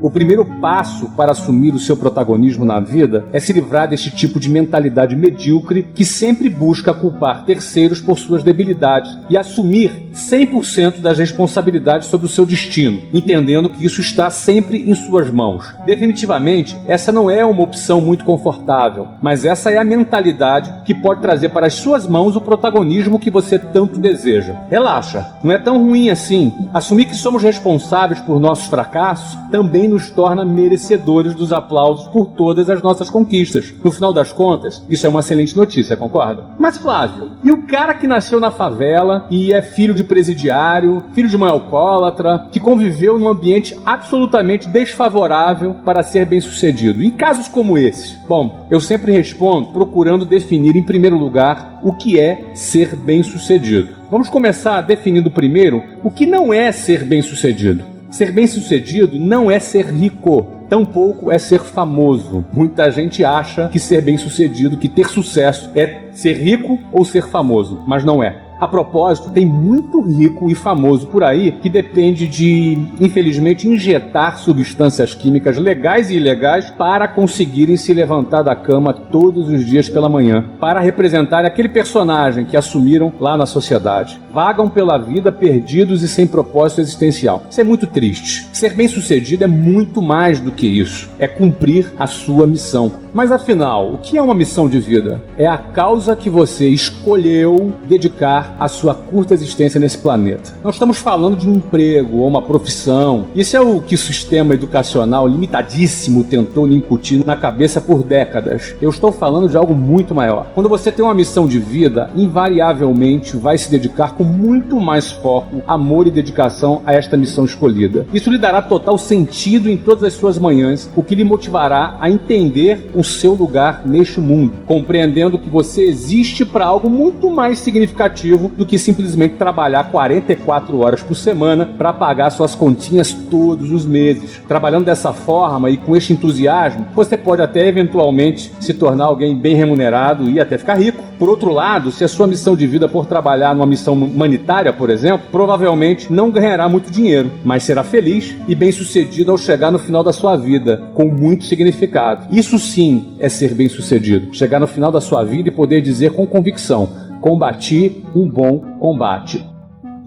O primeiro passo para assumir o seu protagonismo na vida é se livrar deste tipo de mentalidade medíocre que sempre busca culpar terceiros por suas debilidades e assumir 100% das responsabilidades sobre o seu destino, entendendo que isso está sempre em suas mãos. Definitivamente, essa não é uma opção muito confortável, mas essa é a mentalidade que pode trazer para as suas mãos o protagonismo que você tanto deseja. Relaxa, não é tão ruim assim. Assumir que somos responsáveis por nossos fracassos também nos torna merecedores dos aplausos por todas as nossas conquistas. No final das contas, isso é uma excelente notícia, concorda? Mas Flávio, e o cara que nasceu na favela e é filho de presidiário, filho de mãe alcoólatra, que conviveu num ambiente absolutamente desfavorável para ser bem-sucedido? E casos como esse? Bom, eu sempre respondo procurando definir em primeiro lugar o que é ser bem-sucedido. Vamos começar definindo primeiro o que não é ser bem-sucedido. Ser bem-sucedido não é ser rico, tampouco é ser famoso. Muita gente acha que ser bem-sucedido, que ter sucesso é ser rico ou ser famoso, mas não é. A propósito, tem muito rico e famoso por aí que depende de, infelizmente, injetar substâncias químicas legais e ilegais para conseguirem se levantar da cama todos os dias pela manhã, para representar aquele personagem que assumiram lá na sociedade. Vagam pela vida perdidos e sem propósito existencial. Isso é muito triste. Ser bem-sucedido é muito mais do que isso. É cumprir a sua missão. Mas afinal, o que é uma missão de vida? É a causa que você escolheu dedicar a sua curta existência nesse planeta. Não estamos falando de um emprego ou uma profissão. Isso é o que o sistema educacional limitadíssimo tentou lhe incutir na cabeça por décadas. Eu estou falando de algo muito maior. Quando você tem uma missão de vida, invariavelmente vai se dedicar com muito mais foco, amor e dedicação a esta missão escolhida. Isso lhe dará total sentido em todas as suas manhãs, o que lhe motivará a entender o seu lugar neste mundo, compreendendo que você existe para algo muito mais significativo do que simplesmente trabalhar 44 horas por semana para pagar suas continhas todos os meses. Trabalhando dessa forma e com este entusiasmo, você pode até eventualmente se tornar alguém bem remunerado e até ficar rico. Por outro lado, se a sua missão de vida for trabalhar numa missão humanitária, por exemplo, provavelmente não ganhará muito dinheiro, mas será feliz e bem-sucedido ao chegar no final da sua vida, com muito significado. Isso sim é ser bem-sucedido. Chegar no final da sua vida e poder dizer com convicção: combati um bom combate.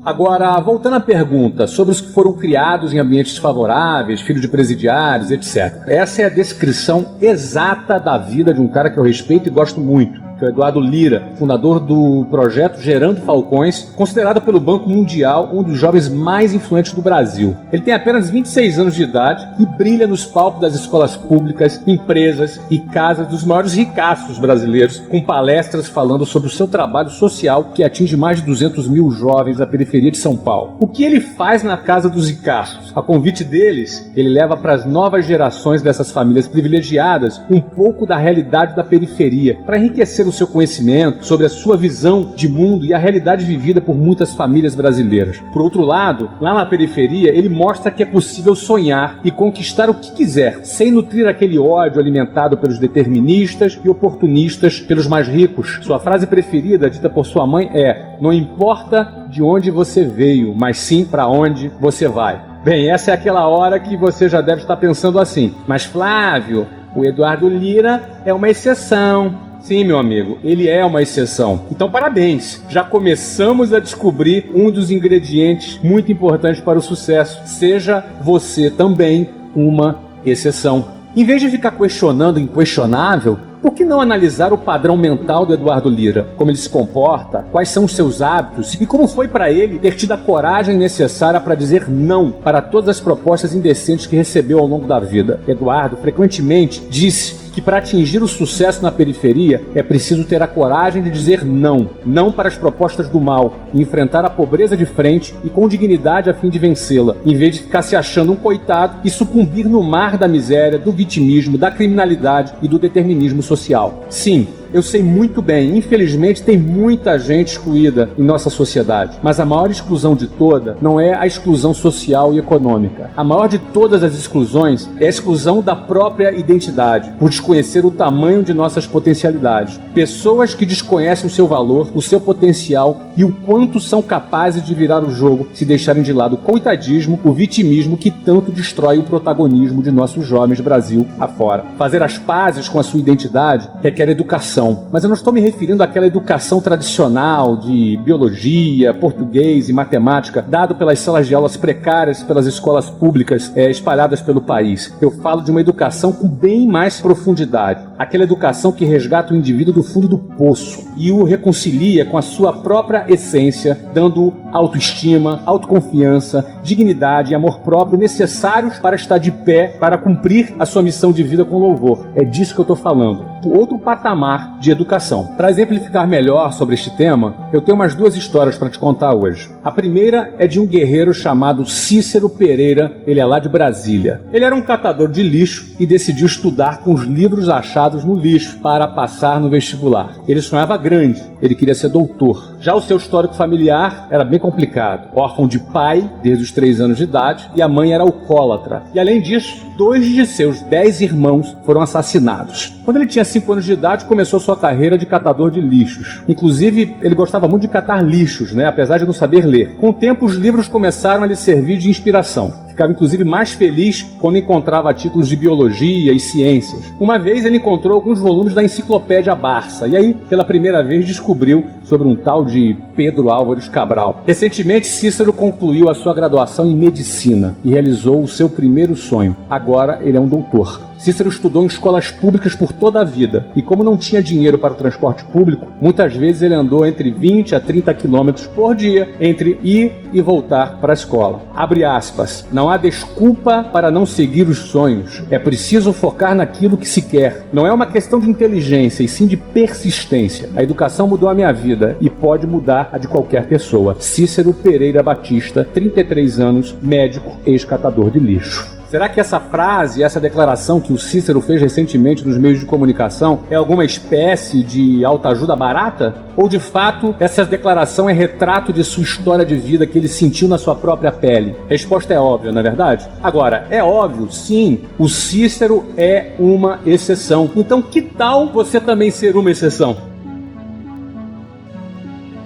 Agora, voltando à pergunta sobre os que foram criados em ambientes desfavoráveis, filhos de presidiários, etc. Essa é a descrição exata da vida de um cara que eu respeito e gosto muito, que é o Eduardo Lira, fundador do projeto Gerando Falcões, considerado pelo Banco Mundial um dos jovens mais influentes do Brasil. Ele tem apenas 26 anos de idade e brilha nos palcos das escolas públicas, empresas e casas dos maiores ricaços brasileiros, com palestras falando sobre o seu trabalho social que atinge mais de 200 mil jovens da periferia de São Paulo. O que ele faz na casa dos ricaços? A convite deles, ele leva para as novas gerações dessas famílias privilegiadas um pouco da realidade da periferia, para enriquecer o seu conhecimento sobre a sua visão de mundo e a realidade vivida por muitas famílias brasileiras. Por outro lado, lá na periferia, ele mostra que é possível sonhar e conquistar o que quiser, sem nutrir aquele ódio alimentado pelos deterministas e oportunistas pelos mais ricos. Sua frase preferida, dita por sua mãe, é: não importa de onde você veio, mas sim para onde você vai. Bem, essa é aquela hora que você já deve estar pensando assim: mas Flávio, o Eduardo Lira é uma exceção. Sim, meu amigo, ele é uma exceção. Então, parabéns! Já começamos a descobrir um dos ingredientes muito importantes para o sucesso. Seja você também uma exceção. Em vez de ficar questionando o inquestionável, por que não analisar o padrão mental do Eduardo Lira? Como ele se comporta, quais são os seus hábitos e como foi para ele ter tido a coragem necessária para dizer não para todas as propostas indecentes que recebeu ao longo da vida. Eduardo frequentemente disse que para atingir o sucesso na periferia é preciso ter a coragem de dizer não. Não para as propostas do mal, e enfrentar a pobreza de frente e com dignidade a fim de vencê-la, em vez de ficar se achando um coitado e sucumbir no mar da miséria, do vitimismo, da criminalidade e do determinismo social. Sim, Eu sei muito bem, infelizmente tem muita gente excluída em nossa sociedade, mas a maior exclusão de toda não é a exclusão social e econômica. A maior de todas as exclusões é a exclusão da própria identidade, por desconhecer o tamanho de nossas potencialidades. Pessoas que desconhecem o seu valor, o seu potencial e o quanto são capazes de virar o jogo se deixarem de lado o coitadismo, o vitimismo que tanto destrói o protagonismo de nossos jovens Brasil afora. Fazer as pazes com a sua identidade requer educação, mas eu não estou me referindo àquela educação tradicional de biologia, português e matemática, dado pelas salas de aulas precárias pelas escolas públicas espalhadas pelo país. Eu falo de uma educação com bem mais profundidade, aquela educação que resgata o indivíduo do fundo do poço e o reconcilia com a sua própria essência, dando autoestima, autoconfiança, dignidade e amor próprio necessários para estar de pé, para cumprir a sua missão de vida com louvor. É disso que eu estou falando. Outro patamar de educação. Para exemplificar melhor sobre este tema, eu tenho umas duas histórias para te contar hoje. A primeira é de um guerreiro chamado Cícero Pereira, ele é lá de Brasília. Ele era um catador de lixo e decidiu estudar com os livros achados no lixo para passar no vestibular. Ele sonhava grande, ele queria ser doutor. Já o seu histórico familiar era bem complicado. Órfão de pai desde os 3 anos de idade e a mãe era alcoólatra. E além disso, 2 de seus 10 irmãos foram assassinados. Quando ele tinha 5 anos de idade, começou sua carreira de catador de lixos. Inclusive, ele gostava muito de catar lixos, apesar de não saber ler. Com o tempo, os livros começaram a lhe servir de inspiração. Ficava inclusive mais feliz quando encontrava títulos de biologia e ciências. Uma vez ele encontrou alguns volumes da Enciclopédia Barça e aí, pela primeira vez, descobriu sobre um tal de Pedro Álvares Cabral. Recentemente, Cícero concluiu a sua graduação em medicina e realizou o seu primeiro sonho. Agora ele é um doutor. Cícero estudou em escolas públicas por toda a vida e como não tinha dinheiro para o transporte público, muitas vezes ele andou entre 20 a 30 quilômetros por dia entre ir e voltar para a escola. Abre aspas, não há desculpa para não seguir os sonhos, é preciso focar naquilo que se quer. Não é uma questão de inteligência e sim de persistência. A educação mudou a minha vida e pode mudar a de qualquer pessoa. Cícero Pereira Batista, 33 anos, médico, ex-catador de lixo. Será que essa frase, essa declaração que o Cícero fez recentemente nos meios de comunicação é alguma espécie de autoajuda barata? Ou, de fato, essa declaração é retrato de sua história de vida que ele sentiu na sua própria pele? A resposta é óbvia, não é verdade? Agora, é óbvio, sim, o Cícero é uma exceção. Então, que tal você também ser uma exceção?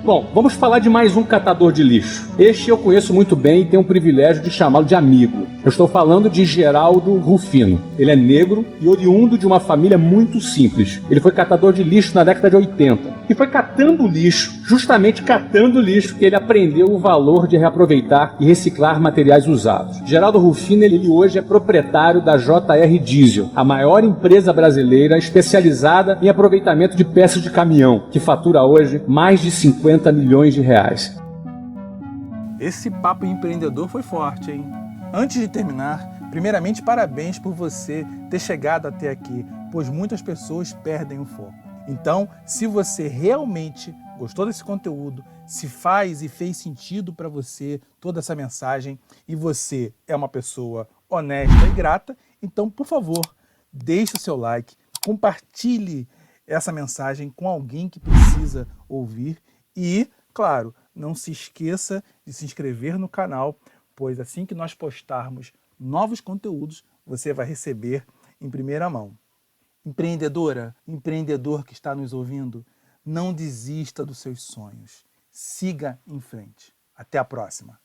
Bom, vamos falar de mais um catador de lixo. Este eu conheço muito bem e tenho o privilégio de chamá-lo de amigo. Eu estou falando de Geraldo Rufino. Ele é negro e oriundo de uma família muito simples. Ele foi catador de lixo na década de 80. E foi catando lixo, justamente catando lixo, que ele aprendeu o valor de reaproveitar e reciclar materiais usados. Geraldo Rufino, ele hoje é proprietário da JR Diesel, a maior empresa brasileira especializada em aproveitamento de peças de caminhão, que fatura hoje mais de 50 milhões de reais. Esse papo empreendedor foi forte, hein? Antes de terminar, primeiramente parabéns por você ter chegado até aqui, pois muitas pessoas perdem o foco. Então, se você realmente gostou desse conteúdo, se faz e fez sentido para você toda essa mensagem e você é uma pessoa honesta e grata, então, por favor, deixe o seu like, compartilhe essa mensagem com alguém que precisa ouvir e, claro, não se esqueça de se inscrever no canal, pois assim que nós postarmos novos conteúdos, você vai receber em primeira mão. Empreendedora, empreendedor que está nos ouvindo, não desista dos seus sonhos. Siga em frente. Até a próxima.